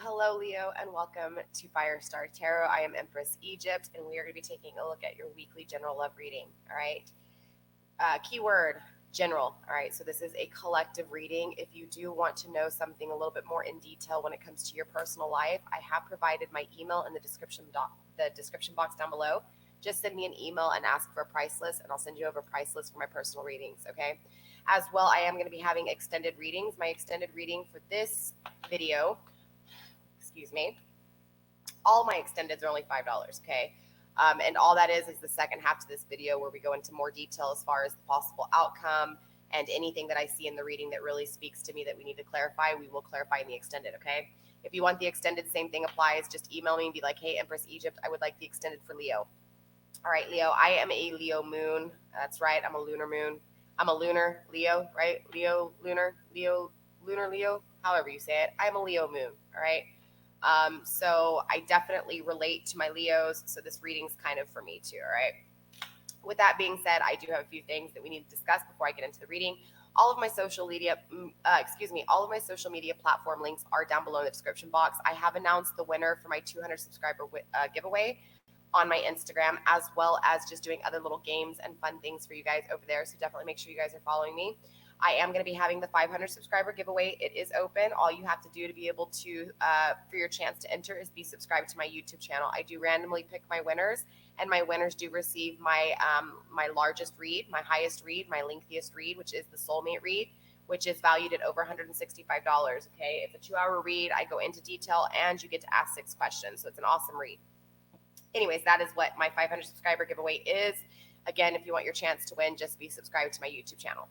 hello, Leo, and welcome to Firestar Tarot. I am Empress Egypt, and we are going to be taking a look at your weekly general love reading. All right. Keyword general. All right. So this is a collective reading. If you do want to know something a little bit more in detail when it comes to your personal life, I have provided my email in the description box down below. Just send me an email and ask for a price list, and I'll send you over a price list for my personal readings. Okay. As well, I am going to be having extended readings. My extended reading for this video, all my extendeds are only $5, okay? And all that is the second half to this video where we go into more detail as far as the possible outcome and anything that I see in the reading that really speaks to me that we need to clarify, we will clarify in the extended, okay? If you want the extended, same thing applies. Just email me and be like, hey, Empress Egypt, I would like the extended for Leo. All right, Leo, I am a Leo moon. That's right, I'm a lunar moon. I'm a lunar Leo, right? Leo, lunar, Leo, however you say it. I'm a Leo moon, all right? So I definitely relate to my Leos, so this reading's kind of for me too, all right? With that being said, I do have a few things that we need to discuss before I get into the reading. All of my social media, platform links are down below in the description box. I have announced the winner for my 200 subscriber giveaway on my Instagram, as well as just doing other little games and fun things for you guys over there. So definitely make sure you guys are following me. I am going to be having the 500 subscriber giveaway. It is open. All you have to do to be able to, for your chance to enter, is be subscribed to my YouTube channel. I do randomly pick my winners, and my winners do receive my my largest read, my highest read, my lengthiest read, which is the soulmate read, which is valued at over $165. Okay, it's a 2-hour read. I go into detail, and you get to ask 6 questions. So it's an awesome read. Anyways, that is what my 500 subscriber giveaway is. Again, if you want your chance to win, just be subscribed to my YouTube channel.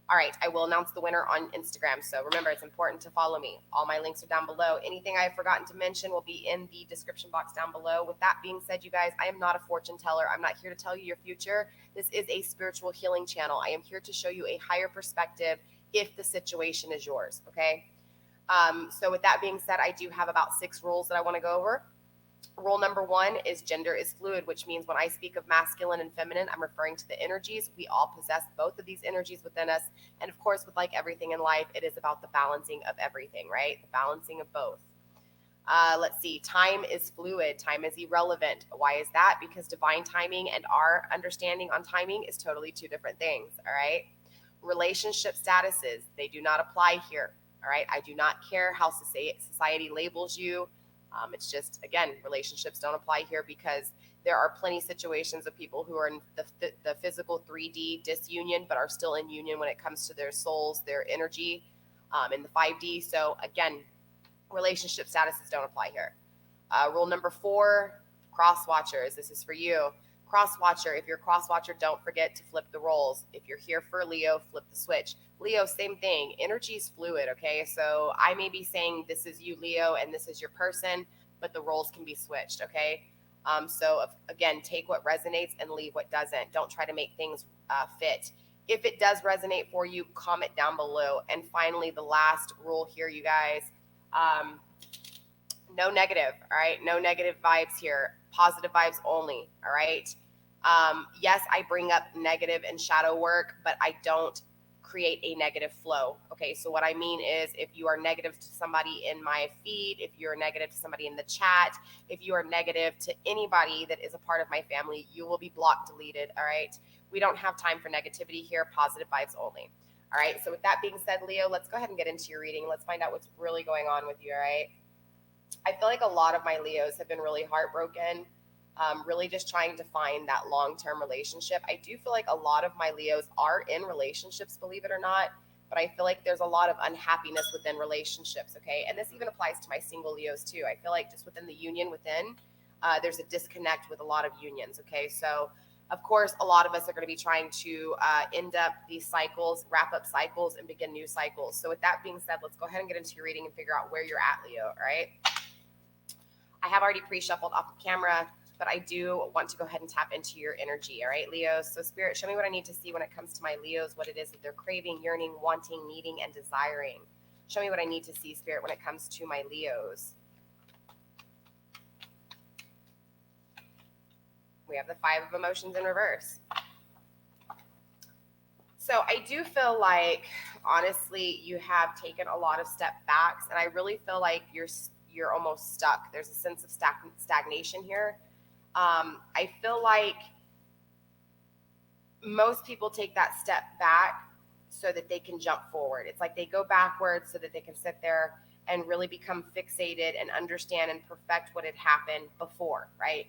All right, I will announce the winner on Instagram. So remember, it's important to follow me. All my links are down below. Anything I've forgotten to mention will be in the description box down below. With that being said, you guys, I am not a fortune teller. I'm not here to tell you your future. This is a spiritual healing channel. I am here to show you a higher perspective if the situation is yours, okay? So with that being said, I do have about 6 rules that I want to go over. Rule number 1 is gender is fluid, which means when I speak of masculine and feminine, I'm referring to the energies. We all possess both of these energies within us. And of course, with like everything in life, it is about the balancing of everything, right? The balancing of both. Let's see. Time is fluid. Time is irrelevant. Why is that? Because divine timing and our understanding on timing is totally 2 different things, all right? Relationship statuses, they do not apply here, all right? I do not care how society labels you. It's just, again, relationships don't apply here because there are plenty of situations of people who are in the physical 3D disunion, but are still in union when it comes to their souls, their energy, in the 5D. So again, relationship statuses don't apply here. Rule number 4, cross watchers. This is for you. Cross watcher. If you're a cross watcher, don't forget to flip the roles. If you're here for Leo, flip the switch. Leo, same thing. Energy is fluid, okay? So I may be saying this is you, Leo, and this is your person, but the roles can be switched, okay? Again, take what resonates and leave what doesn't. Don't try to make things fit. If it does resonate for you, comment down below. And finally, the last rule here, you guys, no negative, all right? No negative vibes here. Positive vibes only, all right? Yes, I bring up negative and shadow work, but I don't create a negative flow. Okay, so what I mean is if you are negative to somebody in my feed, if you're negative to somebody in the chat, if you are negative to anybody that is a part of my family, you will be blocked, deleted, all right? We don't have time for negativity here, positive vibes only. All right, so with that being said, Leo, let's go ahead and get into your reading. Let's find out what's really going on with you, all right? I feel like a lot of my Leos have been really heartbroken, really just trying to find that long-term relationship. I do feel like a lot of my Leos are in relationships, believe it or not, but I feel like there's a lot of unhappiness within relationships, okay? And this even applies to my single Leos too. I feel like just within the union there's a disconnect with a lot of unions, okay? So, of course, a lot of us are going to be trying to end up these cycles, wrap up cycles, and begin new cycles. So with that being said, let's go ahead and get into your reading and figure out where you're at, Leo, all right? I have already pre-shuffled off of camera, but I do want to go ahead and tap into your energy, all right, Leos? So Spirit, show me what I need to see when it comes to my Leos, what it is that they're craving, yearning, wanting, needing, and desiring. Show me what I need to see, Spirit, when it comes to my Leos. We have the 5 of emotions in reverse. So I do feel like, honestly, you have taken a lot of step backs, and I really feel like you're almost stuck. There's a sense of stagnation here. I feel like most people take that step back so that they can jump forward. It's like they go backwards so that they can sit there and really become fixated and understand and perfect what had happened before, right?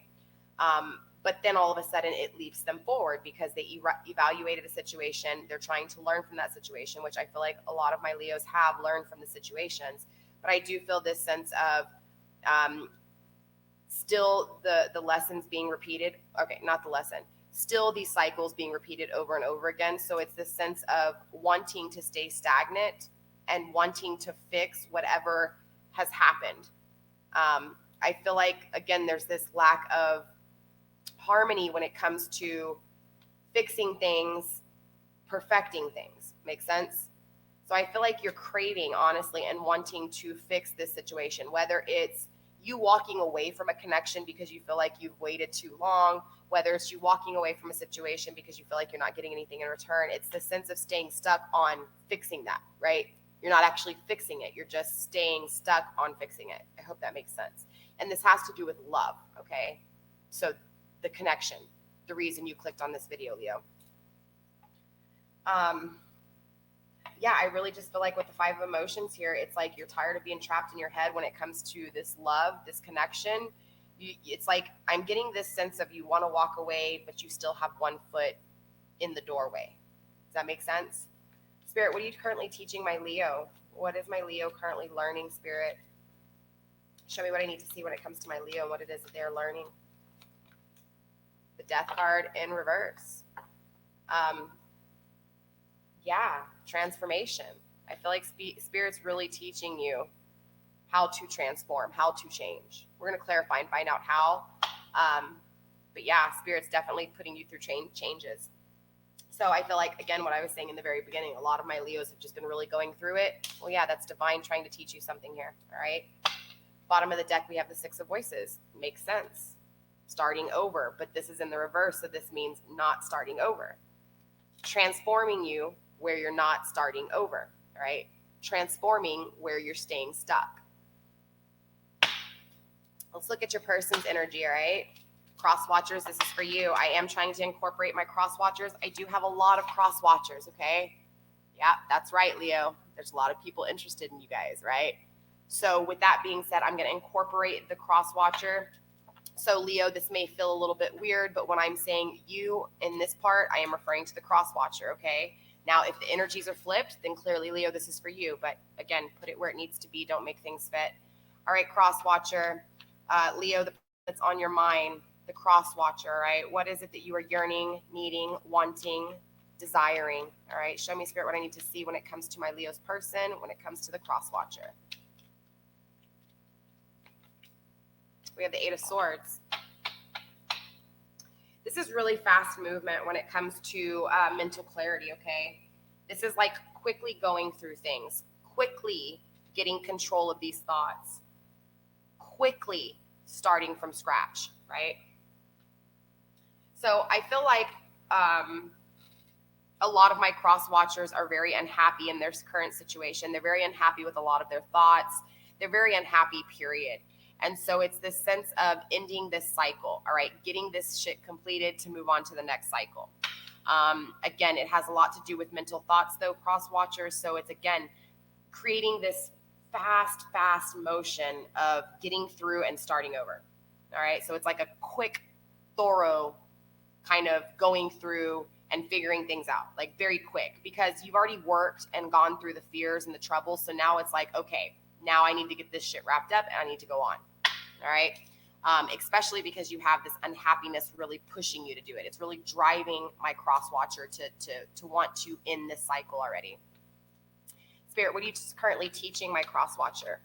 But then all of a sudden it leaps them forward because they evaluated a situation. They're trying to learn from that situation, which I feel like a lot of my Leos have learned from the situations. But I do feel this sense of still the lessons being repeated. Okay, not the lesson. Still these cycles being repeated over and over again. So it's this sense of wanting to stay stagnant and wanting to fix whatever has happened. I feel like, again, there's this lack of harmony when it comes to fixing things, perfecting things. Make sense? So I feel like you're craving, honestly, and wanting to fix this situation, whether it's you walking away from a connection because you feel like you've waited too long, whether it's you walking away from a situation because you feel like you're not getting anything in return. It's the sense of staying stuck on fixing that, right? You're not actually fixing it. You're just staying stuck on fixing it. I hope that makes sense. And this has to do with love, okay? So the connection, the reason you clicked on this video, Leo. Yeah, I really just feel like with the 5 of emotions here, it's like you're tired of being trapped in your head when it comes to this love, this connection. It's like I'm getting this sense of you want to walk away, but you still have one foot in the doorway. Does that make sense? Spirit, what are you currently teaching my Leo? What is my Leo currently learning, Spirit? Show me what I need to see when it comes to my Leo and what it is that they're learning. The Death card in reverse. Yeah, transformation. I feel like Spirit's really teaching you how to transform, how to change. We're going to clarify and find out how. But yeah, Spirit's definitely putting you through changes. So I feel like, again, what I was saying in the very beginning, a lot of my Leos have just been really going through it. Well, yeah, that's divine trying to teach you something here. All right. Bottom of the deck, we have the 6 of voices. Makes sense. Starting over, but this is in the reverse. So this means not starting over. Transforming you where you're not starting over, all right? Transforming where you're staying stuck. Let's look at your person's energy, all right? Cross watchers, this is for you. I am trying to incorporate my cross watchers. I do have a lot of cross watchers, okay? Yeah, that's right, Leo. There's a lot of people interested in you guys, right? So with that being said, I'm going to incorporate the cross watcher. So Leo, this may feel a little bit weird, but when I'm saying you in this part, I am referring to the cross watcher, okay? Now, if the energies are flipped, then clearly, Leo, this is for you. But again, put it where it needs to be. Don't make things fit. All right, cross watcher. Leo, that's on your mind, the cross watcher, all right? What is it that you are yearning, needing, wanting, desiring? All right, show me, Spirit, what I need to see when it comes to my Leo's person, when it comes to the cross watcher. We have the 8 of Swords. This is really fast movement when it comes to mental clarity, okay? This is like quickly going through things, quickly getting control of these thoughts, quickly starting from scratch, right? So I feel like a lot of my cross watchers are very unhappy in their current situation. They're very unhappy with a lot of their thoughts. They're very unhappy, period. And so it's this sense of ending this cycle, all right, getting this shit completed to move on to the next cycle. Again, it has a lot to do with mental thoughts, though, cross watchers. So it's, again, creating this fast motion of getting through and starting over. All right. So it's like a quick, thorough kind of going through and figuring things out, like very quick, because you've already worked and gone through the fears and the troubles. So now it's like, okay, now I need to get this shit wrapped up and I need to go on. All right. Especially because you have this unhappiness really pushing you to do it. It's really driving my cross watcher to want to end this cycle already. Spirit, what are you currently teaching my cross watcher?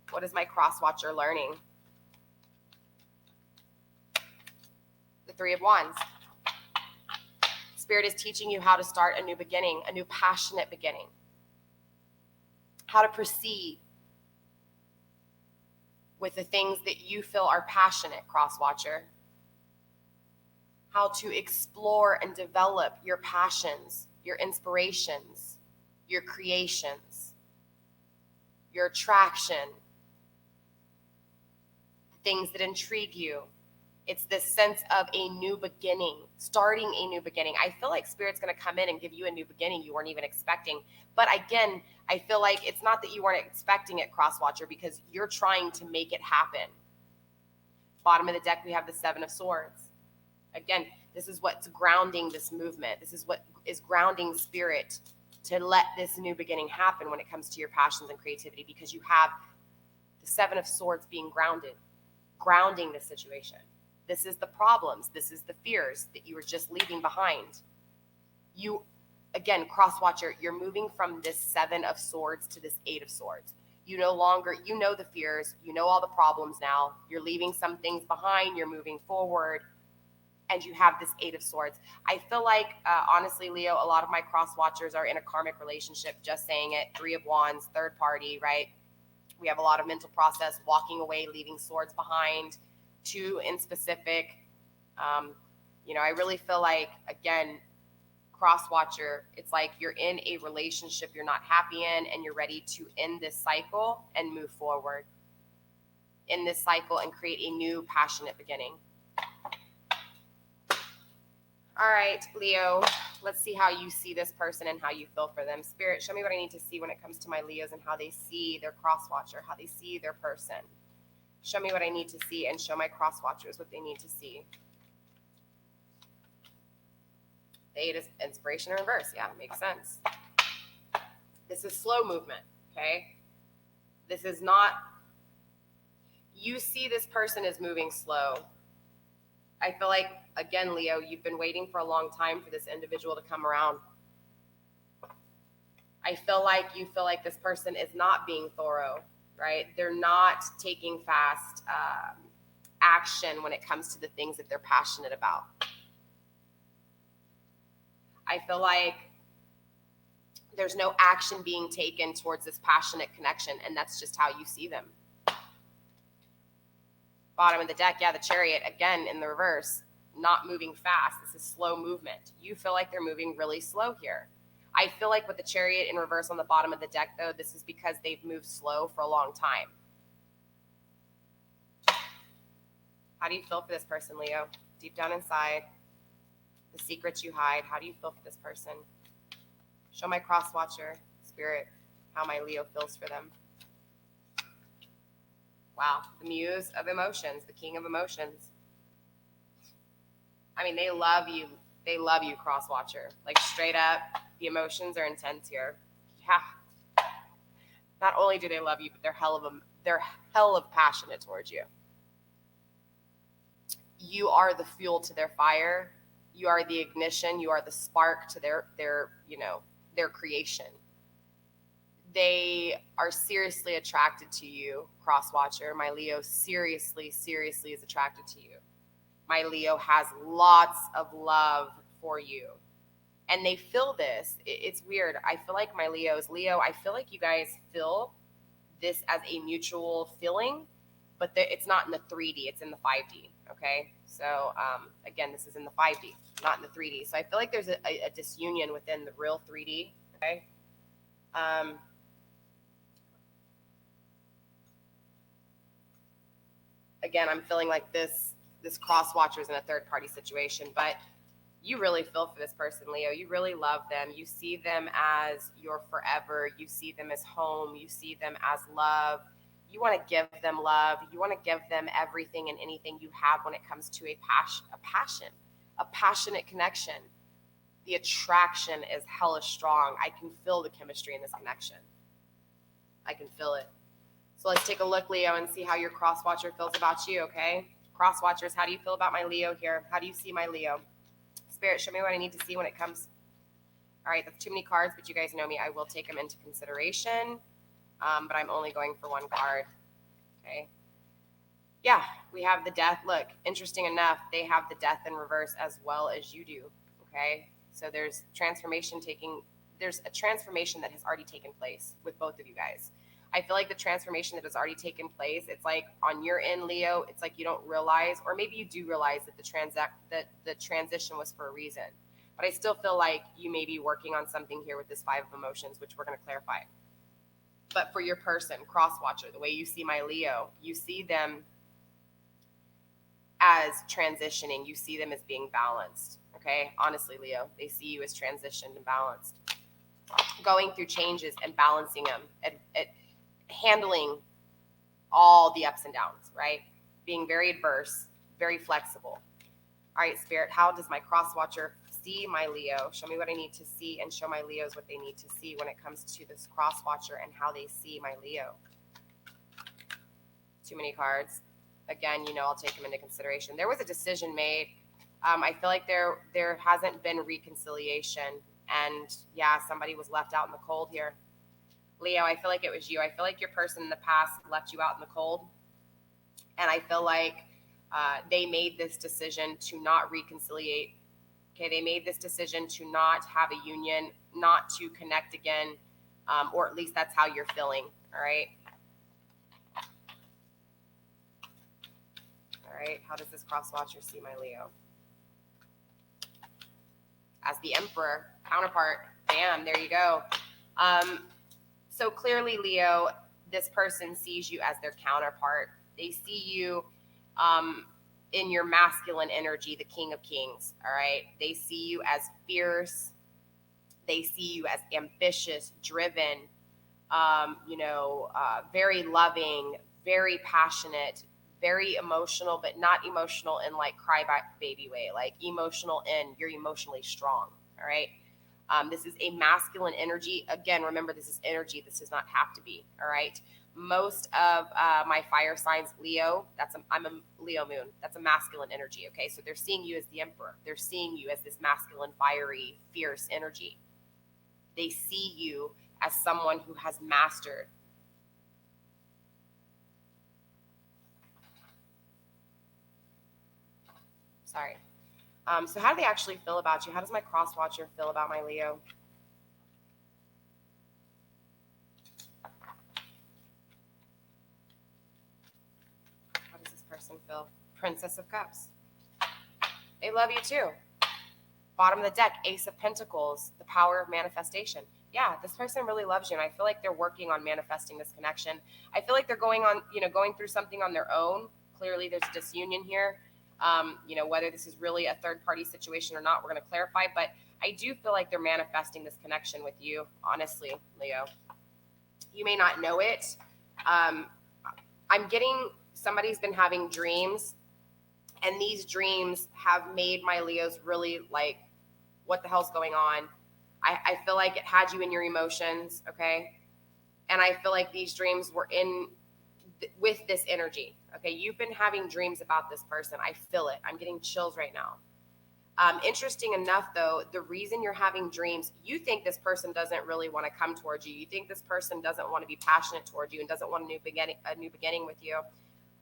What is my cross watcher learning? The 3 of Wands. Spirit is teaching you how to start a new beginning, a new passionate beginning. How to proceed with the things that you feel are passionate, cross watcher. How to explore and develop your passions, your inspirations, your creations, your attraction, things that intrigue you. It's this sense of a new beginning, starting a new beginning. I feel like Spirit's going to come in and give you a new beginning you weren't even expecting. But again, I feel like it's not that you weren't expecting it, Crosswatcher, because you're trying to make it happen. Bottom of the deck, we have the Seven of Swords. Again, this is what's grounding this movement. This is what is grounding Spirit to let this new beginning happen when it comes to your passions and creativity, because you have the Seven of Swords being grounding the situation. This is the problems. This is the fears that you were just leaving behind. You, again, Crosswatcher, you're moving from this Seven of Swords to this Eight of Swords. You no longer, you know the fears, you know all the problems now. You're leaving some things behind, you're moving forward, and you have this Eight of Swords. I feel like, honestly, Leo, a lot of my Crosswatchers are in a karmic relationship, just saying it. Three of Wands, third party, right? We have a lot of mental process, walking away, leaving swords behind. Two in specific. I really feel like, again, Crosswatcher, it's like you're in a relationship you're not happy in, and you're ready to end this cycle and move forward in this cycle and create a new passionate beginning. All right, Leo, let's see how you see this person and how you feel for them. Spirit, show me what I need to see when it comes to my Leos and how they see their Crosswatcher, how they see their person. Show me what I need to see, and show my Crosswatchers what they need to see. The Eight is inspiration in reverse. Yeah, makes sense. This is slow movement, okay? This is not, you see this person is moving slow. I feel like, again, Leo, you've been waiting for a long time for this individual to come around. I feel like you feel like this person is not being thorough, right? They're not taking fast action when it comes to the things that they're passionate about. I feel like there's no action being taken towards this passionate connection, and that's just how you see them. Bottom of the deck, yeah, the Chariot, again, in the reverse, not moving fast. This is slow movement. You feel like they're moving really slow here. I feel like with the Chariot in reverse on the bottom of the deck, though, this is because they've moved slow for a long time. How do you feel for this person, Leo? Deep down inside, the secrets you hide, how do you feel for this person? Show my Crosswatcher, Spirit, how my Leo feels for them. Wow, the Muse of Emotions, the King of Emotions. I mean, they love you. They love you, Crosswatcher. Like, straight up, the emotions are intense here. Yeah. Not only do they love you, but they're hell of passionate towards you. You are the fuel to their fire. You are the ignition. You are the spark to their creation. They are seriously attracted to you, Crosswatcher. My Leo seriously is attracted to you. My Leo has lots of love for you. And they feel this. It's weird. I feel like my Leos, Leo, I feel like you guys feel this as a mutual feeling, but it's not in the 3D. It's in the 5D, okay? So, again, this is in the 5D, not in the 3D. So I feel like there's a disunion within the real 3D, okay? Again, I'm feeling like this Crosswatcher is in a third-party situation, but you really feel for this person, Leo. You really love them. You see them as your forever. You see them as home. You see them as love. You want to give them love. You want to give them everything and anything you have when it comes to a passionate connection. The attraction is hella strong. I can feel the chemistry in this connection. I can feel it. So let's take a look, Leo, and see how your Crosswatcher feels about you, okay? Crosswatchers, how do you feel about my Leo here? How do you see my Leo? Spirit, show me what I need to see when it comes. All right, that's too many cards, but you guys know me. I will take them into consideration, but I'm only going for one card, okay? Yeah, we have the Death. Look, interesting enough, they have the Death in reverse as well as you do, okay? So there's a transformation that has already taken place with both of you guys. I feel like the transformation that has already taken place, it's like on your end, Leo, it's like you don't realize, or maybe you do realize that the transition was for a reason. But I still feel like you may be working on something here with this Five of Emotions, which we're going to clarify. But for your person, Crosswatcher, the way you see my Leo, you see them as transitioning. You see them as being balanced. Okay, honestly, Leo, they see you as transitioned and balanced, going through changes and balancing them, at handling all the ups and downs, right? Being very adverse, very flexible. All right, Spirit, how does my cross watcher see my Leo? Show me what I need to see, and show my Leos what they need to see when it comes to this cross watcher and how they see my Leo. Too many cards. Again, I'll take them into consideration. There was a decision made. I feel like there hasn't been reconciliation, and yeah, somebody was left out in the cold here. Leo, I feel like it was you. I feel like your person in the past left you out in the cold, and I feel like they made this decision to not reconciliate. Okay, they made this decision to not have a union, not to connect again, or at least that's how you're feeling. All right. All right, how does this cross watcher see my Leo? As the Emperor counterpart. Bam, there you go. So clearly, Leo, this person sees you as their counterpart. They see you in your masculine energy, the King of Kings, all right? They see you as fierce. They see you as ambitious, driven, very loving, very passionate, very emotional, but not emotional in like cry baby way, like emotional in you're emotionally strong, all right? This is a masculine energy. Again, remember, this is energy. This does not have to be, all right? Most of my fire signs, Leo, I'm a Leo moon. That's a masculine energy, okay? So they're seeing you as the Emperor. They're seeing you as this masculine, fiery, fierce energy. They see you as someone who has mastered. Sorry. So how do they actually feel about you? How does my cross watcher feel about my Leo? How does this person feel? Princess of Cups. They love you too. Bottom of the deck, Ace of Pentacles, the power of manifestation. Yeah, this person really loves you, and I feel like they're working on manifesting this connection. I feel like they're going through something on their own. Clearly, there's a disunion here. Whether this is really a third-party situation or not, we're going to clarify. But I do feel like they're manifesting this connection with you, honestly, Leo. You may not know it. I'm getting somebody's been having dreams, and these dreams have made my Leos really like, what the hell's going on? I feel like it had you in your emotions, okay? And I feel like these dreams were with this energy, okay? You've been having dreams about this person. I feel it. I'm getting chills right now. Interesting enough, though, the reason you're having dreams, you think this person doesn't really want to come towards you. You think this person doesn't want to be passionate towards you and doesn't want a new beginning with you.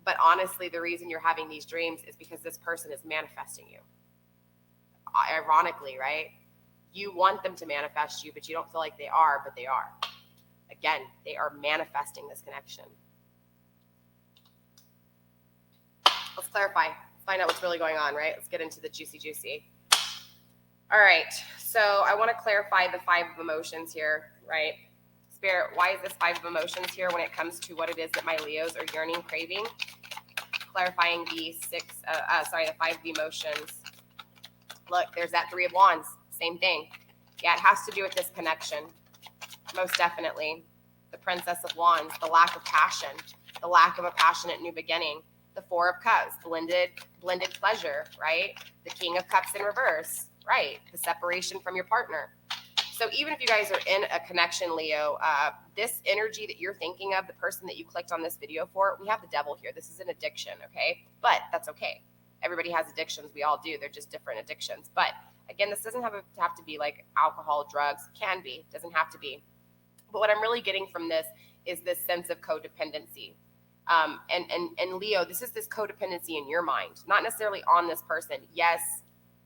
But honestly, the reason you're having these dreams is because this person is manifesting you. Ironically, right? You want them to manifest you, but you don't feel like they are, but they are. Again, they are manifesting this connection. Let's clarify. Let's find out what's really going on, right? Let's get into the juicy. All right. So I want to clarify the 5 of emotions here, right? Spirit, why is this 5 of emotions here when it comes to what it is that my Leos are yearning, craving? Clarifying the 5 of emotions. Look, there's that 3 of Wands. Same thing. Yeah, it has to do with this connection. Most definitely. The Princess of Wands, the lack of passion, the lack of a passionate new beginning. The 4 of Cups, blended pleasure, right? The King of Cups in reverse, right? The separation from your partner. So even if you guys are in a connection, Leo, this energy that you're thinking of, the person that you clicked on this video for, we have the devil here. This is an addiction, okay? But that's okay. Everybody has addictions. We all do. They're just different addictions. But again, this doesn't have to be like alcohol, drugs. Can be. Doesn't have to be. But what I'm really getting from this is this sense of codependency. And Leo, this is this codependency in your mind, not necessarily on this person. Yes,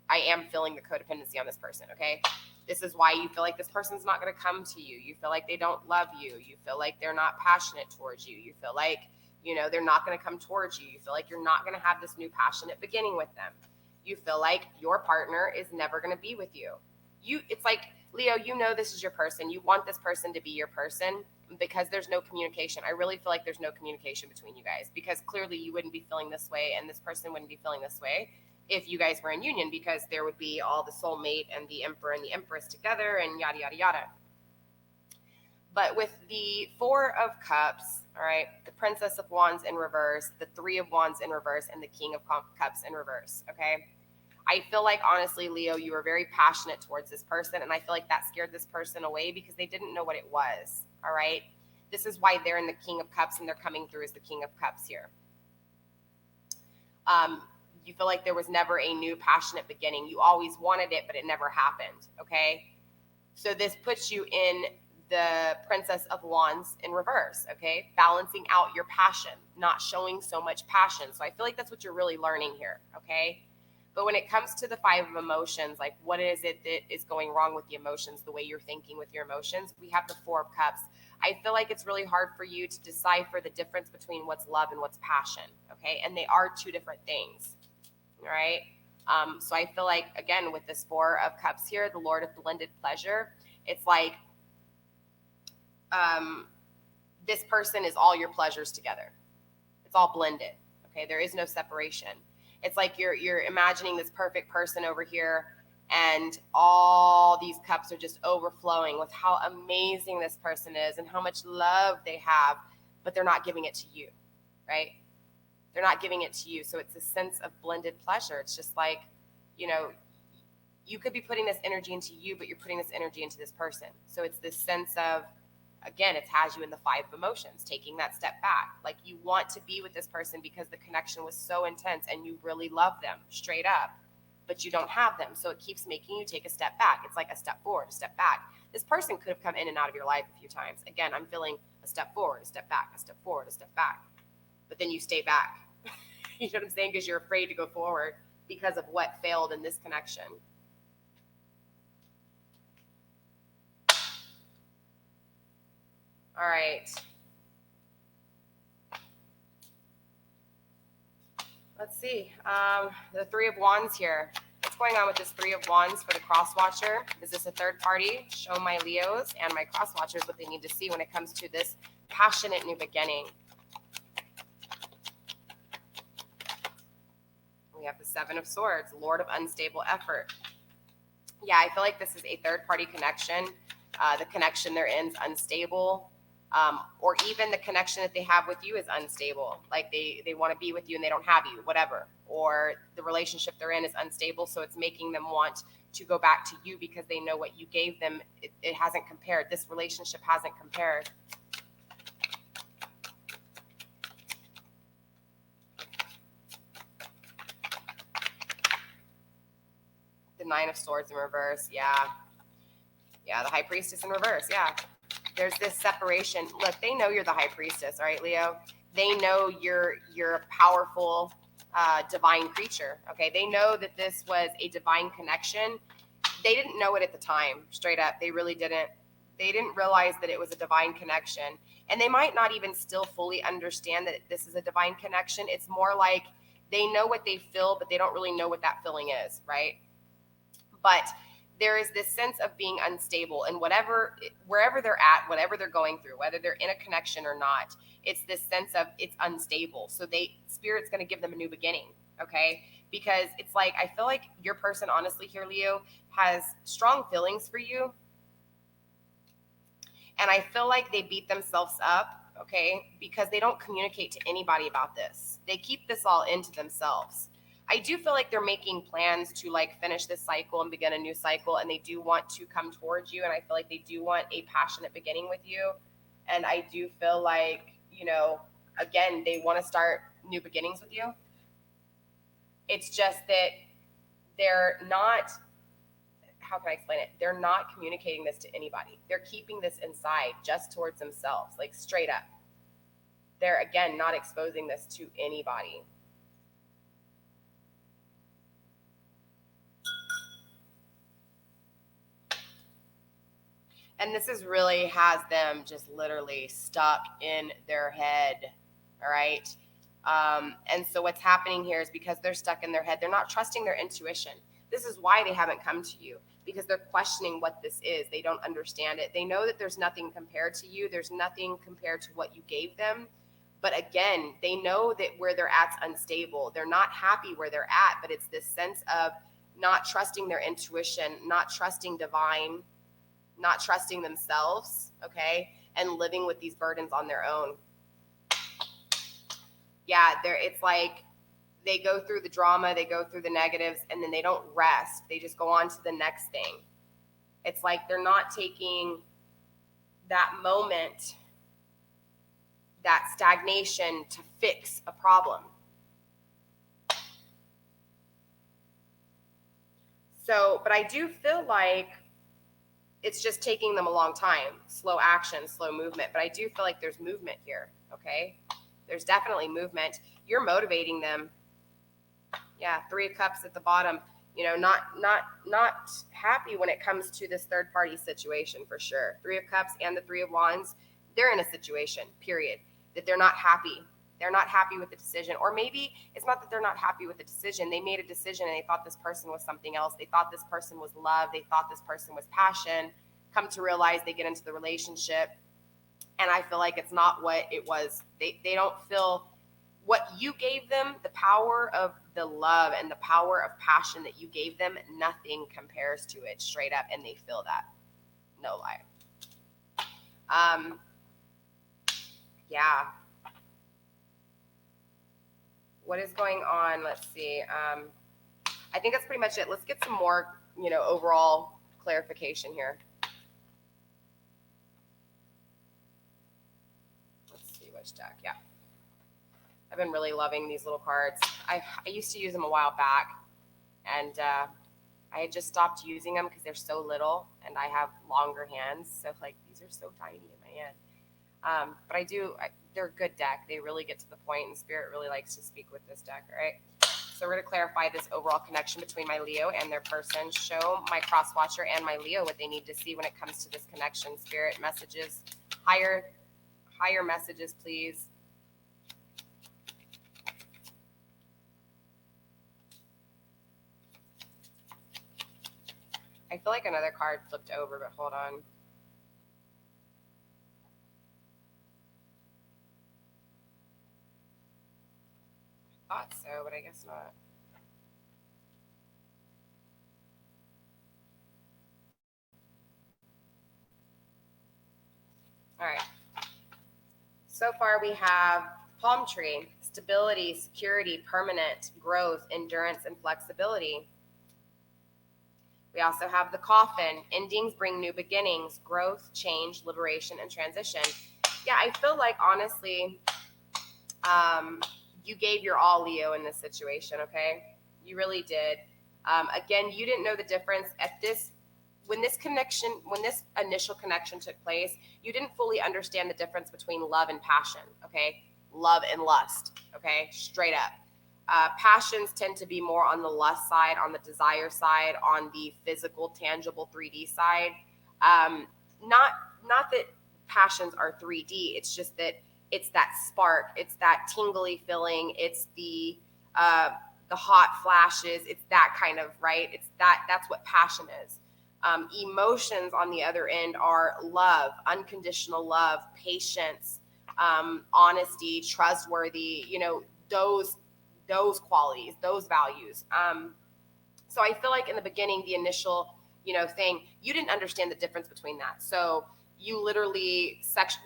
I am feeling the codependency on this person, okay? This is why you feel like this person's not going to come to you. You feel like they don't love you. You feel like they're not passionate towards you. You feel like, they're not going to come towards you. You feel like you're not going to have this new passionate beginning with them. You feel like your partner is never going to be with you. It's like, Leo, this is your person. You want this person to be your person, because there's no communication. I really feel like there's no communication between you guys, because clearly you wouldn't be feeling this way and this person wouldn't be feeling this way if you guys were in union, because there would be all the soulmate and the emperor and the empress together and yada, yada, yada. But with the Four of Cups, all right, the Princess of Wands in reverse, the Three of Wands in reverse, and the King of Cups in reverse, okay? I feel like, honestly, Leo, you were very passionate towards this person, and I feel like that scared this person away because they didn't know what it was, all right? This is why they're in the King of Cups and they're coming through as the King of Cups here. You feel like there was never a new passionate beginning. You always wanted it, but it never happened, okay? So this puts you in the Princess of Wands in reverse, okay? Balancing out your passion, not showing so much passion. So I feel like that's what you're really learning here, okay? But when it comes to the Five of Emotions, like what is it that is going wrong with the emotions, the way you're thinking with your emotions? We have the Four of Cups. I feel like it's really hard for you to decipher the difference between what's love and what's passion, okay? And they are two different things, all right? So I feel like, again, with this Four of Cups here, the Lord of Blended Pleasure, it's like this person is all your pleasures together. It's all blended, okay? There is no separation. It's like you're imagining this perfect person over here, and all these cups are just overflowing with how amazing this person is and how much love they have, but they're not giving it to you, right? They're not giving it to you. So it's a sense of blended pleasure. It's just like, you know, you could be putting this energy into you, but you're putting this energy into this person. So it's this sense of, again, it has you in the Five of Emotions, taking that step back. Like you want to be with this person because the connection was so intense and you really love them straight up, but you don't have them. So it keeps making you take a step back. It's like a step forward, a step back. This person could have come in and out of your life a few times. Again, I'm feeling a step forward, a step back, a step forward, a step back. But then you stay back. You know what I'm saying? Because you're afraid to go forward because of what failed in this connection. All right. Let's see. The Three of Wands here. What's going on with this Three of Wands for the cross watcher? Is this a third party? Show my Leos and my cross watchers what they need to see when it comes to this passionate new beginning. We have the Seven of Swords, Lord of Unstable Effort. Yeah, I feel like this is a third party connection. The connection they're in is unstable. Or even the connection that they have with you is unstable. Like they want to be with you and they don't have you, whatever. Or the relationship they're in is unstable, so it's making them want to go back to you because they know what you gave them. It hasn't compared. This relationship hasn't compared. The Nine of Swords in reverse, yeah. Yeah, the High Priestess in reverse, yeah. There's this separation. Look, they know you're the High Priestess, all right, Leo? They know you're a powerful divine creature, okay? They know that this was a divine connection. They didn't know it at the time, straight up. They really didn't. They didn't realize that it was a divine connection. And they might not even still fully understand that this is a divine connection. It's more like they know what they feel, but they don't really know what that feeling is, right? But there is this sense of being unstable, and wherever they're at, whatever they're going through, whether they're in a connection or not, it's this sense of it's unstable. So Spirit's going to give them a new beginning, okay? Because it's like, I feel like your person, honestly here, Leo, has strong feelings for you. And I feel like they beat themselves up, okay? Because they don't communicate to anybody about this. They keep this all into themselves. I do feel like they're making plans to like finish this cycle and begin a new cycle, and they do want to come towards you, and I feel like they do want a passionate beginning with you. And I do feel like, you know, again, they want to start new beginnings with you. It's just that they're not, how can I explain it? They're not communicating this to anybody. They're keeping this inside just towards themselves, like straight up. They're, again, not exposing this to anybody. And this is really has them just literally stuck in their head, all right? And so what's happening here is because they're stuck in their head, they're not trusting their intuition. This is why they haven't come to you, because they're questioning what this is. They don't understand it. They know that there's nothing compared to you. There's nothing compared to what you gave them. But again, they know that where they're at's unstable. They're not happy where they're at, but it's this sense of not trusting their intuition, not trusting divine, not trusting themselves, okay, and living with these burdens on their own. Yeah, it's like they go through the drama, they go through the negatives, and then they don't rest. They just go on to the next thing. It's like they're not taking that moment, that stagnation, to fix a problem. So, but I do feel like it's just taking them a long time. Slow action, slow movement. But I do feel like there's movement here, okay? There's definitely movement. You're motivating them. Yeah, 3 of Cups at the bottom. You know, not happy when it comes to this third party situation, for sure. 3 of Cups and the 3 of Wands, they're in a situation, period, that they're not happy. They're not happy with the decision. Or maybe it's not that they're not happy with the decision. They made a decision and they thought this person was something else. They thought this person was love. They thought this person was passion. Come to realize they get into the relationship, and I feel like it's not what it was. They don't feel what you gave them, the power of the love and the power of passion that you gave them, nothing compares to it, straight up, and they feel that. No lie. Yeah. What is going on? Let's see. I think that's pretty much it. Let's get some more, overall clarification here. Let's see which deck. Yeah. I've been really loving these little cards. I used to use them a while back, and I had just stopped using them because they're so little, and I have longer hands, so like these are so tiny in my hand. But they're a good deck. They really get to the point, and Spirit really likes to speak with this deck, all right? So we're going to clarify this overall connection between my Leo and their person. Show my cross watcher and my Leo what they need to see when it comes to this connection. Spirit messages, higher messages, please. I feel like another card flipped over, but hold on. I thought so, but I guess not. All right. So far we have palm tree, stability, security, permanent, growth, endurance, and flexibility. We also have the coffin. Endings bring new beginnings, growth, change, liberation, and transition. Yeah, I feel like, honestly, you gave your all, Leo, in this situation, okay? You really did. Again, you didn't know the difference when this initial connection took place. You didn't fully understand the difference between love and passion, okay? Love and lust, okay? Straight up. Passions tend to be more on the lust side, on the desire side, on the physical, tangible 3D side. Not that passions are 3D. It's just that it's that spark. It's that tingly feeling. It's the hot flashes. It's that kind of, right? That's what passion is. Emotions on the other end are love, unconditional love, patience, honesty, trustworthy, those qualities, those values. So I feel like in the beginning, the initial, thing, you didn't understand the difference between that. So you literally,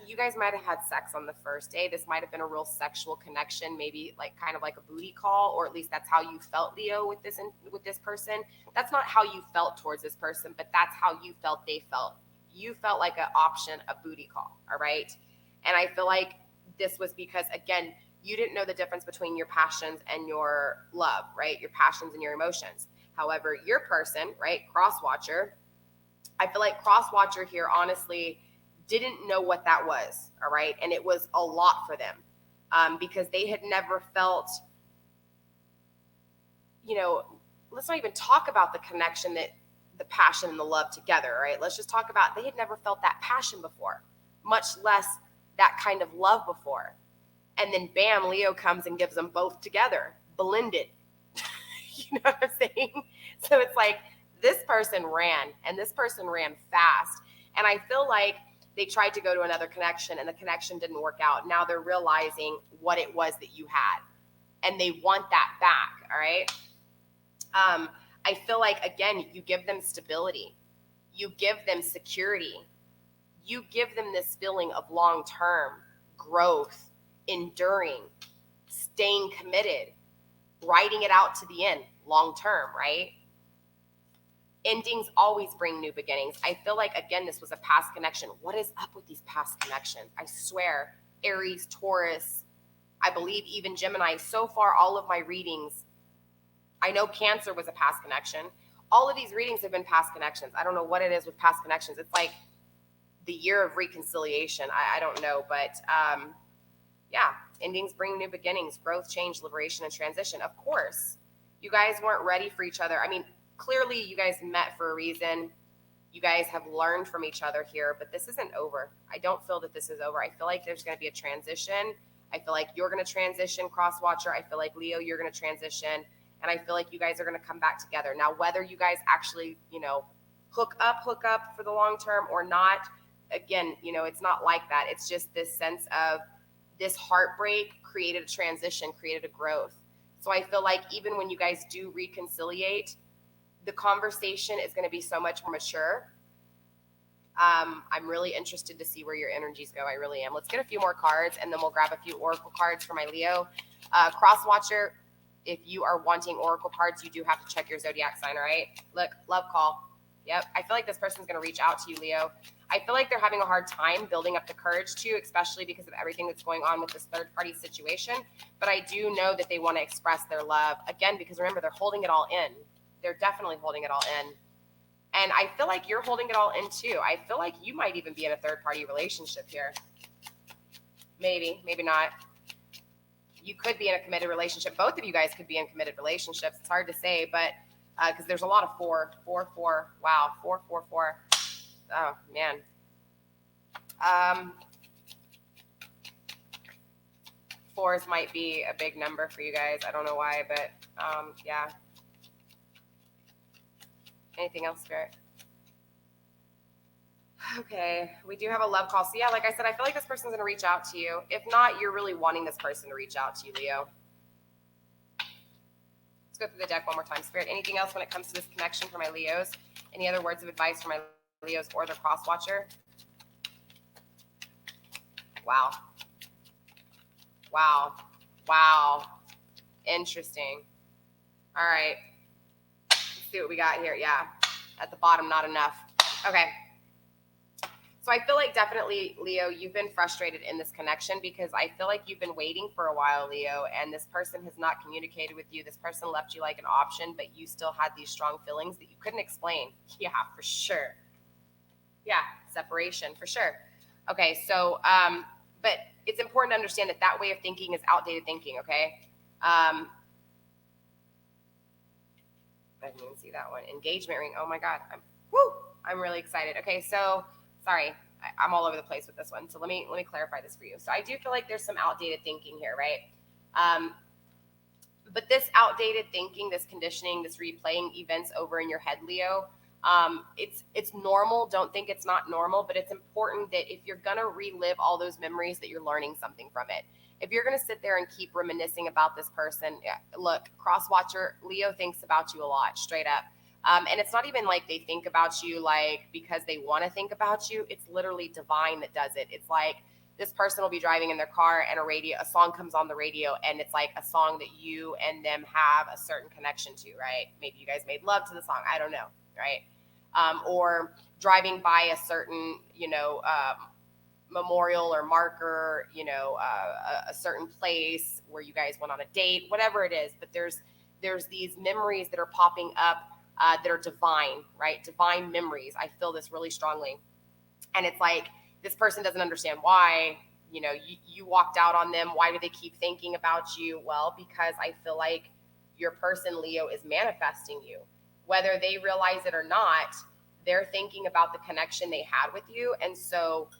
you guys might have had sex on the first day. This might have been a real sexual connection, maybe like kind of like a booty call, or at least that's how you felt, Leo, with this person. That's not how you felt towards this person, but that's how you felt they felt. You felt like an option, a booty call, all right? And I feel like this was because, again, you didn't know the difference between your passions and your love, right? Your passions and your emotions. However, your person, right, cross-watcher, I feel like cross-watcher here, honestly, didn't know what that was, all right? And it was a lot for them because they had never felt, let's not even talk about the connection, that the passion and the love together, right? Let's just talk about, they had never felt that passion before, much less that kind of love before. And then bam, Leo comes and gives them both together, blended. You know what I'm saying? So it's like This person ran, and this person ran fast. And I feel like they tried to go to another connection and the connection didn't work out. Now they're realizing what it was that you had and they want that back. All right. I feel like, again, you give them stability, you give them security, you give them this feeling of long-term growth, enduring, staying committed, writing it out to the end, long-term, right? Endings always bring new beginnings. I feel like, again, this was a past connection. What is up with these past connections? I swear, Aries, Taurus, I believe even Gemini. So far, all of my readings, I know Cancer was a past connection. All of these readings have been past connections. I don't know what it is with past connections. It's like the year of reconciliation. I don't know, but yeah, endings bring new beginnings, growth, change, liberation, and transition. Of course, you guys weren't ready for each other. I mean, clearly you guys met for a reason. You guys have learned from each other here, but this isn't over. I don't feel that this is over. I feel like there's going to be a transition. I feel like you're going to transition, cross watcher. I feel like, Leo, you're going to transition. And I feel like you guys are going to come back together. Now, whether you guys actually, hook up for the long term or not, again, it's not like that. It's just this sense of this heartbreak created a transition, created a growth. So I feel like even when you guys do reconciliate, the conversation is going to be so much more mature. I'm really interested to see where your energies go. I really am. Let's get a few more cards and then we'll grab a few oracle cards for my Leo. Cross watcher, if you are wanting oracle cards, you do have to check your zodiac sign, all right? Look, love call. Yep. I feel like this person's going to reach out to you, Leo. I feel like they're having a hard time building up the courage to, especially because of everything that's going on with this third party situation. But I do know that they want to express their love again, because remember, they're holding it all in. They're definitely holding it all in. And I feel like you're holding it all in too. I feel like you might even be in a third party relationship here. Maybe, maybe not. You could be in a committed relationship. Both of you guys could be in committed relationships. It's hard to say, but because there's a lot of 4. Wow, 4. Oh, man. Fours might be a big number for you guys. I don't know why, but yeah. Anything else, Spirit? Okay, we do have a love call. So yeah, like I said, I feel like this person's going to reach out to you. If not, you're really wanting this person to reach out to you, Leo. Let's go through the deck one more time. Spirit, anything else when it comes to this connection for my Leos? Any other words of advice for my Leos or their cross watcher? Wow. Wow. Wow. Interesting. All right. Let's see what we got here. Yeah. At the bottom, not enough. Okay. So I feel like definitely, Leo, you've been frustrated in this connection because I feel like you've been waiting for a while, Leo, and this person has not communicated with you. This person left you like an option, but you still had these strong feelings that you couldn't explain. Yeah, for sure. Yeah, separation, for sure. Okay, so, but it's important to understand that that way of thinking is outdated thinking, okay? I didn't even see that one. Engagement ring. Oh my God. I'm really excited. Okay, so sorry, I'm all over the place with this one. So let me clarify this for you. So I do feel like there's some outdated thinking here, right? But this outdated thinking, this conditioning, this replaying events over in your head, Leo, it's normal. Don't think it's not normal, but it's important that if you're gonna relive all those memories, that you're learning something from it. If you're gonna sit there and keep reminiscing about this person, look, cross watcher, Leo thinks about you a lot, straight up. And it's not even like they think about you like because they want to think about you. It's literally divine that does it. It's like this person will be driving in their car and a song comes on the radio and it's like a song that you and them have a certain connection to, right? Maybe you guys made love to the song. I don't know, right? Or driving by a certain, memorial or marker, a certain place where you guys went on a date, whatever it is. But there's these memories that are popping up that are divine, right? Divine memories. I feel this really strongly. And it's like, this person doesn't understand why, you walked out on them. Why do they keep thinking about you? Well, because I feel like your person, Leo, is manifesting you. Whether they realize it or not, they're thinking about the connection they had with you. And so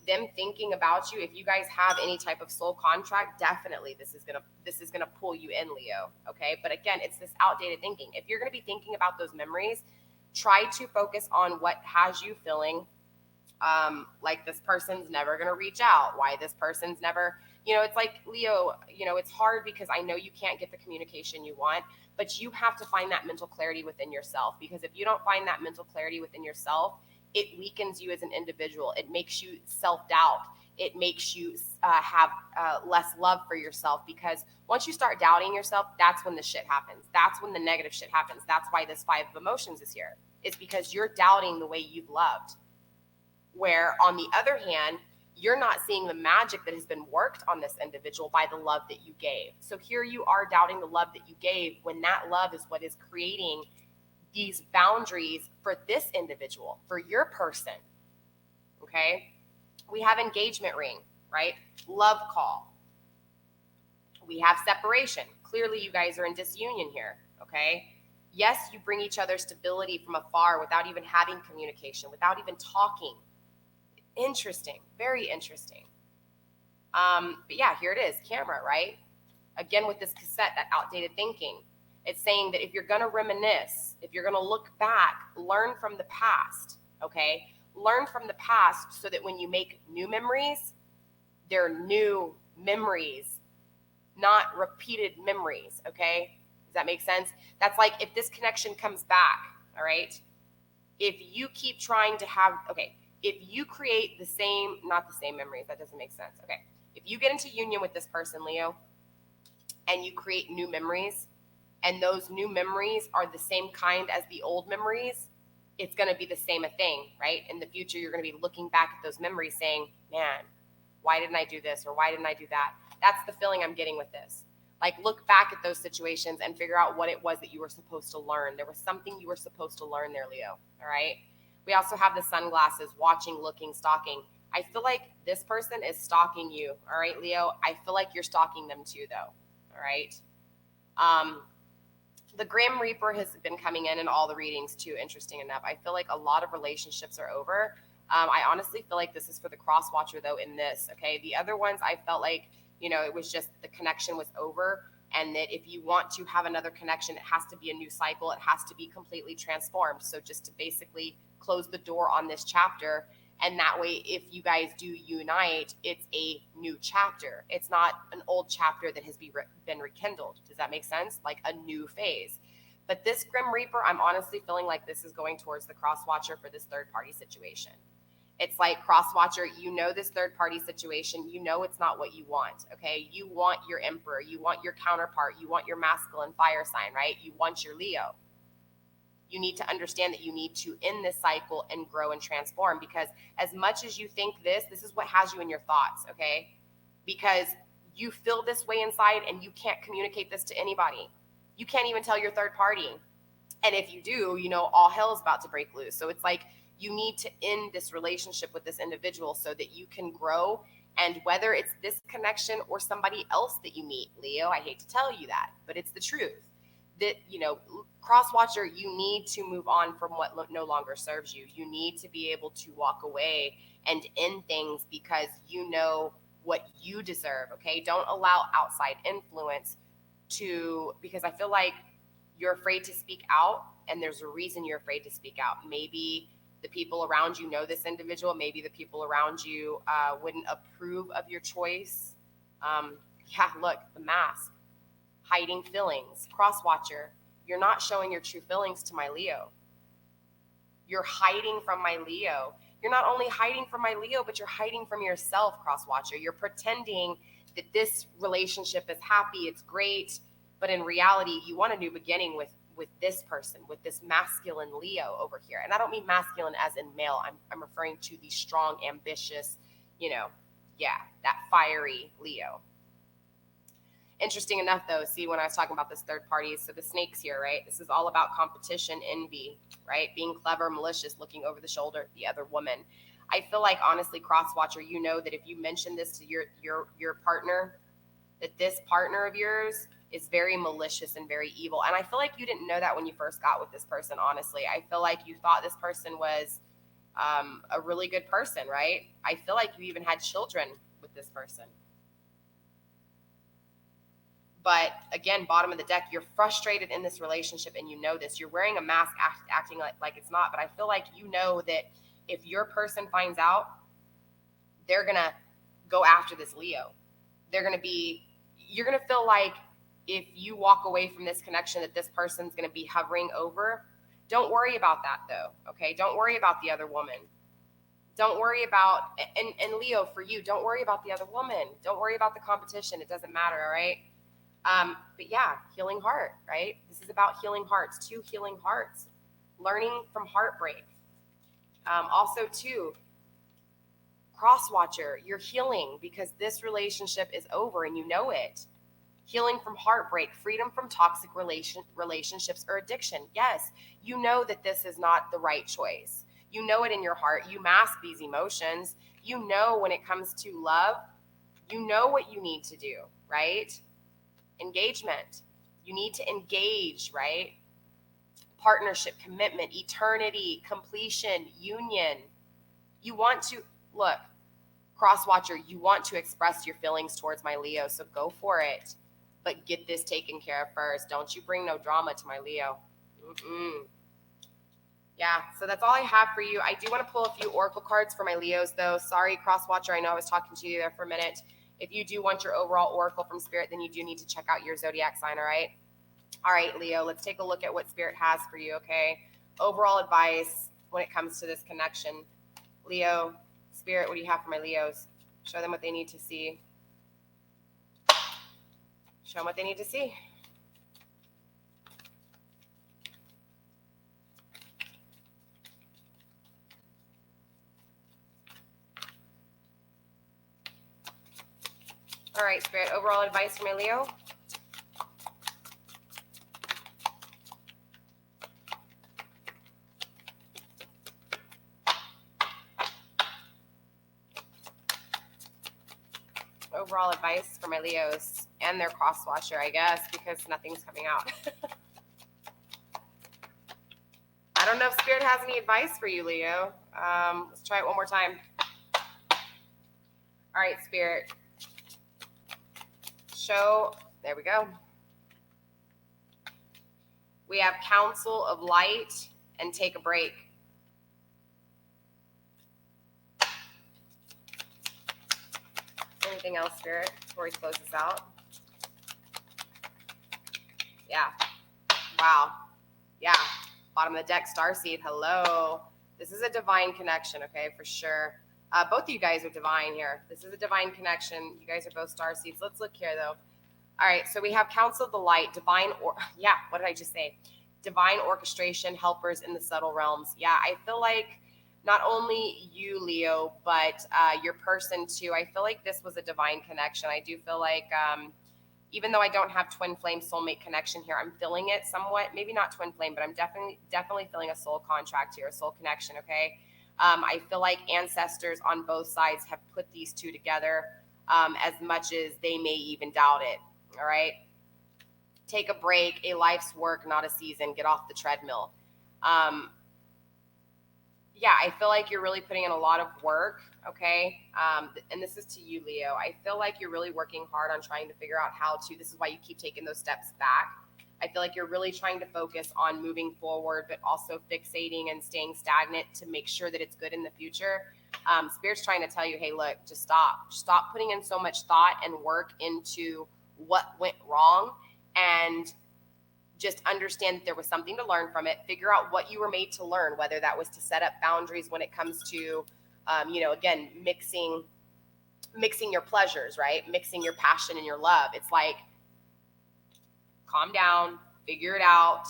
them thinking about you, if you guys have any type of soul contract, definitely this is gonna pull you in, Leo. Okay. But again, it's this outdated thinking. If you're gonna be thinking about those memories, Try to focus on what has you feeling like this person's never going to reach out, why this person's never, it's like, Leo, it's hard because I know you can't get the communication you want, but you have to find that mental clarity within yourself, because if you don't find that mental clarity within yourself, it weakens you as an individual. It makes you self-doubt. It makes you have less love for yourself, because once you start doubting yourself, that's when the shit happens. That's when the negative shit happens. That's why this 5 of emotions is here. It's because you're doubting the way you've loved. Where on the other hand, you're not seeing the magic that has been worked on this individual by the love that you gave. So here you are doubting the love that you gave, when that love is what is creating these boundaries for this individual, for your person. Okay? We have engagement ring, right? Love call. We have separation. Clearly you guys are in disunion here, okay? Yes, you bring each other stability from afar without even having communication, without even talking. Interesting, very interesting. But yeah, here it is, camera, right? Again, with this cassette, that outdated thinking. It's saying that if you're going to reminisce, if you're going to look back, learn from the past, okay? Learn from the past so that when you make new memories, they're new memories, not repeated memories, okay? Does that make sense? That's like if this connection comes back, all right? If you keep trying to have, okay, if you create the same, not the same memories, that doesn't make sense. Okay. If you get into union with this person, Leo, and you create new memories, and those new memories are the same kind as the old memories, it's going to be the same thing, right? In the future, you're going to be looking back at those memories saying, man, why didn't I do this? Or why didn't I do that? That's the feeling I'm getting with this. Like, look back at those situations and figure out what it was that you were supposed to learn. There was something you were supposed to learn there, Leo. All right. We also have the sunglasses, watching, looking, stalking. I feel like this person is stalking you. All right, Leo. I feel like you're stalking them too, though. All right. The Grim Reaper has been coming in all the readings too, interesting enough. I feel like a lot of relationships are over. I honestly feel like this is for the cross watcher, though, in this. Okay. The other ones, I felt like, it was just the connection was over. And that if you want to have another connection, it has to be a new cycle. It has to be completely transformed. So just to basically close the door on this chapter. And that way, if you guys do unite, it's a new chapter. It's not an old chapter that has been rekindled. Does that make sense? Like a new phase. But this Grim Reaper, I'm honestly feeling like this is going towards the cross watcher for this third party situation. It's like, cross watcher, this third party situation, it's not what you want. Okay. You want your emperor, you want your counterpart, you want your masculine fire sign, right? You want your Leo. You need to understand that you need to end this cycle and grow and transform, because as much as you think this is what has you in your thoughts. Okay. Because you feel this way inside and you can't communicate this to anybody. You can't even tell your third party. And if you do, all hell is about to break loose. So it's like, you need to end this relationship with this individual so that you can grow. And whether it's this connection or somebody else that you meet, Leo, I hate to tell you that, but it's the truth. That, cross watcher, you need to move on from what no longer serves you. You need to be able to walk away and end things because you know what you deserve. Okay. Don't allow outside influence because I feel like you're afraid to speak out, and there's a reason you're afraid to speak out. Maybe the people around you know this individual. Maybe the people around you wouldn't approve of your choice. Look, the mask. Hiding feelings. Cross watcher, you're not showing your true feelings to my Leo. You're hiding from my Leo. You're not only hiding from my Leo, but you're hiding from yourself, cross watcher. You're pretending that this relationship is happy, it's great, but in reality, you want a new beginning with this person, with this masculine Leo over here. And I don't mean masculine as in male. I'm referring to the strong, ambitious, that fiery Leo. Interesting enough, though, see, when I was talking about this third party, so the snakes here, right? This is all about competition, envy, right? Being clever, malicious, looking over the shoulder at the other woman. I feel like, honestly, cross watcher, that if you mention this to your partner, that this partner of yours is very malicious and very evil. And I feel like you didn't know that when you first got with this person, honestly. I feel like you thought this person was a really good person, right? I feel like you even had children with this person. But again, bottom of the deck, you're frustrated in this relationship and you know this. You're wearing a mask, acting like it's not. But I feel like you know that if your person finds out, they're going to go after this Leo. You're going to feel like if you walk away from this connection that this person's going to be hovering over. Don't worry about that though, okay? Don't worry about the other woman. Don't worry about, and Leo, for you, don't worry about the other woman. Don't worry about the competition. It doesn't matter, all right? But yeah, healing heart, right? This is about healing hearts, 2 healing hearts, learning from heartbreak. Also, too, cross watcher, you're healing because this relationship is over and you know it. Healing from heartbreak, freedom from toxic relationships or addiction. Yes, you know that this is not the right choice. You know it in your heart. You mask these emotions. You know when it comes to love, you know what you need to do, right? Engagement. You need to engage, right? Partnership, commitment, eternity, completion, union. You want to, look, cross watcher, you want to express your feelings towards my Leo, so go for it. But get this taken care of first. Don't you bring no drama to my Leo. Yeah, so that's all I have for you. I do want to pull a few oracle cards for my Leos, though. Sorry, cross watcher, I know I was talking to you there for a minute. If you do want your overall oracle from Spirit, then you do need to check out your zodiac sign, all right? All right, Leo, let's take a look at what Spirit has for you, okay? Overall advice when it comes to this connection. Leo, Spirit, what do you have for my Leos? Show them what they need to see. Show them what they need to see. All right, Spirit, overall advice for my Leo. Overall advice for my Leos and their cross watcher, I guess, because nothing's coming out. I don't know if Spirit has any advice for you, Leo. Let's try it one more time. All right, Spirit. There we go. We have counsel of light and take a break. Anything else, Spirit, before we close this out? Yeah. Wow. Yeah. Bottom of the deck, Starseed. Hello. This is a divine connection, okay, for sure. Both of you guys are divine here. This is a divine connection. You guys are both starseeds. Let's look here, though. All right, so we have counsel of the light, what did I just say? Divine orchestration, helpers in the subtle realms. Yeah, I feel like not only you, Leo, but your person too. I feel like this was a divine connection. I do feel like even though I don't have twin flame soulmate connection here, I'm feeling it somewhat. Maybe not twin flame, but I'm definitely feeling a soul contract here, a soul connection. Okay. I feel like ancestors on both sides have put these two together as much as they may even doubt it. All right. Take a break, a life's work, not a season. Get off the treadmill. Yeah, I feel like you're really putting in a lot of work. Okay. And this is to you, Leo. I feel like you're really working hard on trying to figure out how to, this is why you keep taking those steps back. I feel like you're really trying to focus on moving forward, but also fixating and staying stagnant to make sure that it's good in the future. Spirit's trying to tell you, hey, look, just stop putting in so much thought and work into what went wrong, and just understand that there was something to learn from it. Figure out what you were made to learn, whether that was to set up boundaries when it comes to, again, mixing your pleasures, right? Mixing your passion and your love. It's like, calm down, figure it out,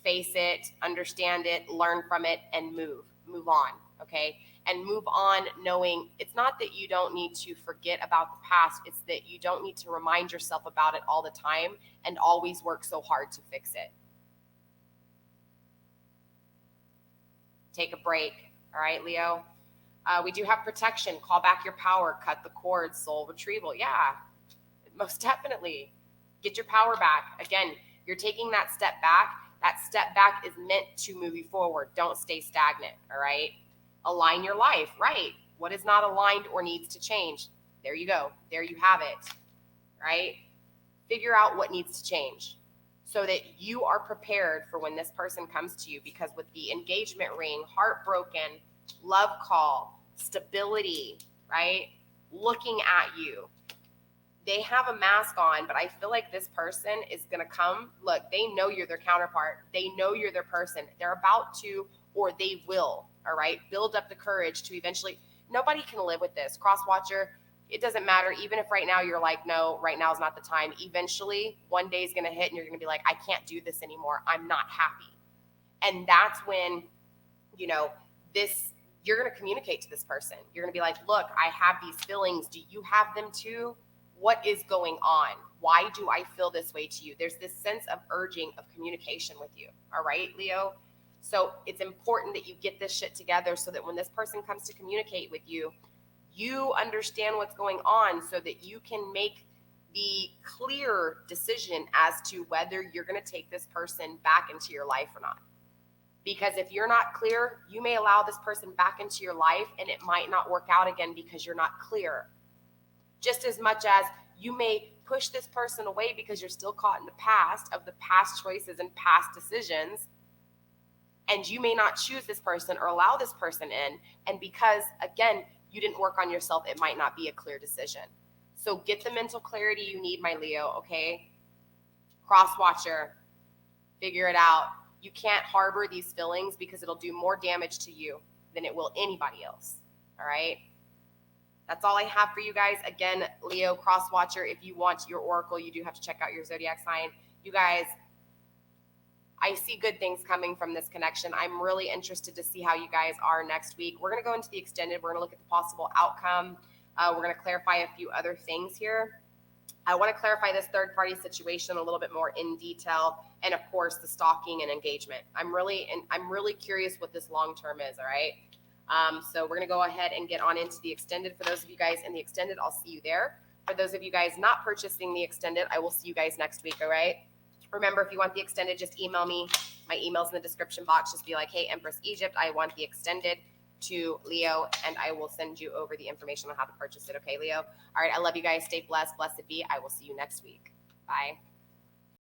face it, understand it, learn from it, and move on. Okay. And move on knowing it's not that you don't need to forget about the past. It's that you don't need to remind yourself about it all the time and always work so hard to fix it. Take a break. All right, Leo. We do have protection. Call back your power. Cut the cords. Soul retrieval. Yeah, most definitely. Get your power back. Again, you're taking that step back. That step back is meant to move you forward. Don't stay stagnant. All right. Align your life, right? What is not aligned or needs to change? There you go. There you have it, right? figure out what needs to change so that you are prepared for when this person comes to you. Because with the engagement ring, heartbroken, love call, stability, right? Looking at you. They have a mask on, but I feel like this person is going to come. Look, they know you're their counterpart. They know you're their person. They're about to, or they will, all right, build up the courage to eventually. Nobody can live with this. Cross watcher, it doesn't matter. Even if right now you're like, no, right now is not the time. Eventually, one day is going to hit and you're going to be like, I can't do this anymore. I'm not happy. And that's when, you know, you're going to communicate to this person. You're going to be like, look, I have these feelings. Do you have them too? What is going on? Why do I feel this way to you? There's this sense of urging of communication with you. All right, Leo? So it's important that you get this shit together so that when this person comes to communicate with you, you understand what's going on so that you can make the clear decision as to whether you're going to take this person back into your life or not. Because if you're not clear, you may allow this person back into your life and it might not work out again because you're not clear. Just as much as you may push this person away because you're still caught in the past of the past choices and past decisions, and you may not choose this person or allow this person in, and because, again, you didn't work on yourself, it might not be a clear decision. So get the mental clarity you need, my Leo, okay? Cross watcher, figure it out. You can't harbor these feelings because it'll do more damage to you than it will anybody else, all right? That's all I have for you guys. Again, Leo, cross watcher, if you want your oracle, you do have to check out your zodiac sign. You guys, I see good things coming from this connection. I'm really interested to see how you guys are next week. We're going to go into the extended. We're going to look at the possible outcome. We're going to clarify a few other things here. I want to clarify this third party situation a little bit more in detail. And of course, the stalking and engagement. I'm really curious what this long term is. All right. So we're going to go ahead and get on into the extended. For those of you guys in the extended, I'll see you there. For those of you guys not purchasing the extended, I will see you guys next week. All right. Remember, if you want the extended, just email me. My email's in the description box. Just be like, hey, Empress Egypt, I want the extended to Leo, and I will send you over the information on how to purchase it. Okay, Leo? All right. I love you guys. Stay blessed. Blessed be. I will see you next week. Bye.